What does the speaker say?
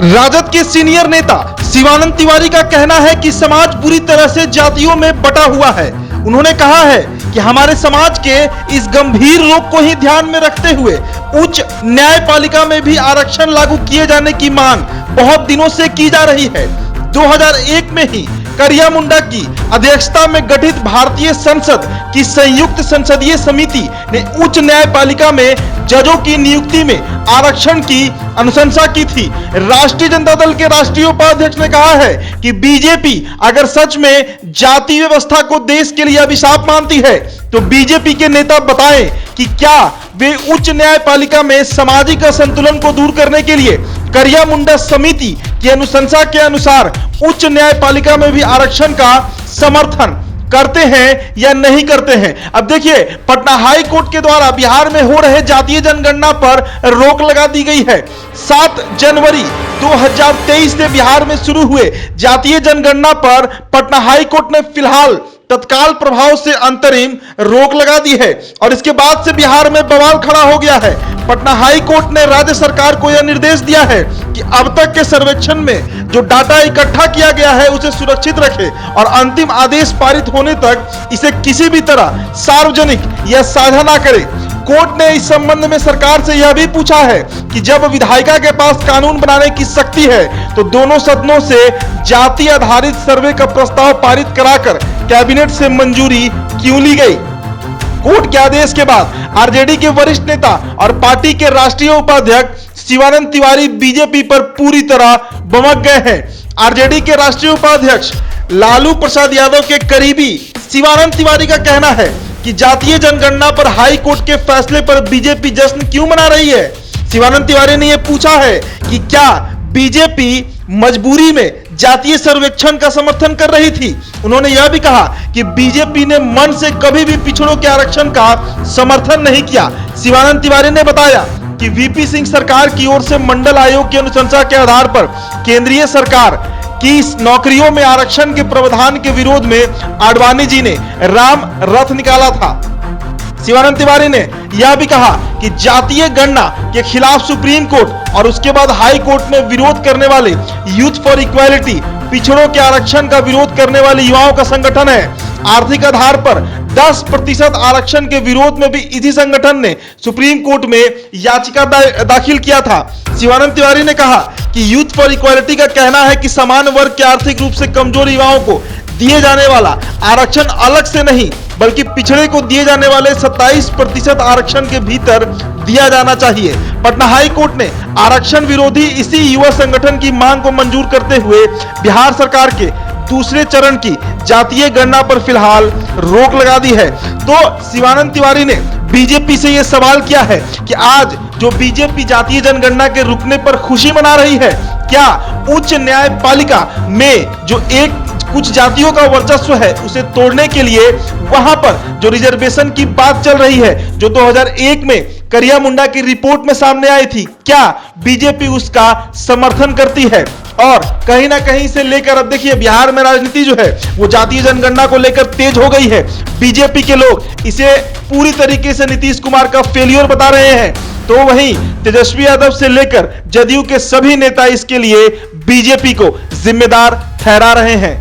राजद के सीनियर नेता शिवानंद तिवारी का कहना है कि समाज बुरी तरह से जातियों में बटा हुआ है। उन्होंने कहा है कि हमारे समाज के इस गंभीर रोग को ही ध्यान में रखते हुए उच्च न्यायपालिका में भी आरक्षण लागू किए जाने की मांग बहुत दिनों से की जा रही है। 2001 में ही करिया मुंडा की अध्यक्षता में गठित भारतीय संसद की संयुक्त संसदीय समिति ने उच्च न्यायपालिका में जजों की नियुक्ति में आरक्षण की अनुशंसा की थी। राष्ट्रीय जनता दल के राष्ट्रीय उपाध्यक्ष ने कहा है कि बीजेपी अगर सच में जाति व्यवस्था को देश के लिए अभिशाप मानती है तो बीजेपी के नेता बताएं कि क्या वे उच्च न्यायपालिका में सामाजिक असंतुलन को दूर करने के लिए करिया मुंडा समिति की अनुशंसा के अनुसार उच्च न्यायपालिका में भी आरक्षण का समर्थन करते हैं या नहीं करते हैं। अब देखिए, पटना हाई कोर्ट के द्वारा बिहार में हो रहे जातीय जनगणना पर रोक लगा दी गई है। 7 जनवरी 2023 से बिहार में शुरू हुए जातीय जनगणना पर पटना हाई कोर्ट ने फिलहाल तत्काल प्रभाव से अंतरिम रोक लगा दी है और इसके बाद से बिहार में बवाल खड़ा हो गया है। पटना हाई कोर्ट ने राज्य सरकार को यह निर्देश दिया है कि अब तक के सर्वेक्षण में जो डाटा इकट्ठा किया गया है उसे सुरक्षित रखे और अंतिम आदेश पारित होने तक इसे किसी भी तरह सार्वजनिक या साझा ना करे। कोर्ट ने इस संबंध में सरकार से यह भी पूछा है कि जब विधायिका के पास कानून बनाने की शक्ति है तो दोनों सदनों से जाति आधारित सर्वे का प्रस्ताव पारित कराकर कैबिनेट से मंजूरी क्यों ली गई। कोर्ट के आदेश के बाद आरजेडी के वरिष्ठ नेता और पार्टी के राष्ट्रीय उपाध्यक्ष शिवानंद तिवारी बीजेपी पर पूरी तरह भड़क गए हैं। आरजेडी के राष्ट्रीय उपाध्यक्ष लालू प्रसाद यादव के करीबी शिवानंद तिवारी का कहना है कि जातीय जनगणना पर हाई कोर्ट के फैसले पर बीजेपी जश्न क्यों मना रही है। शिवानंद तिवारी ने यह पूछा है कि क्या बीजेपी मजबूरी में जातीय सर्वेक्षण का समर्थन कर रही थी। उन्होंने यह भी कहा कि बीजेपी ने मन से कभी भी पिछड़ों के आरक्षण का समर्थन नहीं किया। शिवानंद तिवारी ने बताया कि वीपी सिंह सरकार की ओर से मंडल आयोग की अनुशंसा के आधार पर केंद्रीय सरकार की नौकरियों में आरक्षण के प्रावधान के विरोध में आडवाणी जी ने राम रथ निकाला था। शिवानंद तिवारी ने यह भी कहा कि जातीय गणना के खिलाफ सुप्रीम कोर्ट और उसके बाद हाई कोर्ट में विरोध करने वाले यूथ फॉर इक्वालिटी पिछड़ों के आरक्षण का विरोध करने वाले युवाओं का संगठन है। आर्थिक आधार पर 10% आरक्षण के विरोध में भी इसी संगठन ने सुप्रीम कोर्ट में याचिका दाखिल किया था। शिवानंद तिवारी ने कहा कि यूथ फॉर इक्वालिटी का कहना है कि समान वर्ग के आर्थिक रूप से कमजोर युवाओं को दिए जाने वाला आरक्षण अलग से नहीं बल्कि पिछड़े को दिए जाने वाले 27% आरक्षण के भीतर दिया जाना चाहिए। पटना हाई कोर्ट ने आरक्षण विरोधी इसी युवा संगठन की मांग को मंजूर करते हुए बिहार सरकार के दूसरे चरण की जातीय गणना पर फिलहाल रोक लगा दी है। तो शिवानंद तिवारी ने बीजेपी से यह सवाल किया है कि आज जो बीजेपी जातीय जनगणना के रुकने पर खुशी मना रही है, क्या उच्च न्यायपालिका में जो कुछ जातियों का वर्चस्व है उसे तोड़ने के लिए वहां पर जो रिजर्वेशन की बात चल रही है जो 2001 में करिया मुंडा की रिपोर्ट में सामने आई थी, क्या बीजेपी उसका समर्थन करती है। और कहीं ना कहीं से लेकर अब देखिए बिहार में राजनीति जो है वो जातीय जनगणना को लेकर तेज हो गई है। बीजेपी के लोग इसे पूरी तरीके से नीतीश कुमार का फेलियर बता रहे हैं, तो वहीं तेजस्वी यादव से लेकर जदयू के सभी नेता इसके लिए बीजेपी को जिम्मेदार ठहरा रहे हैं।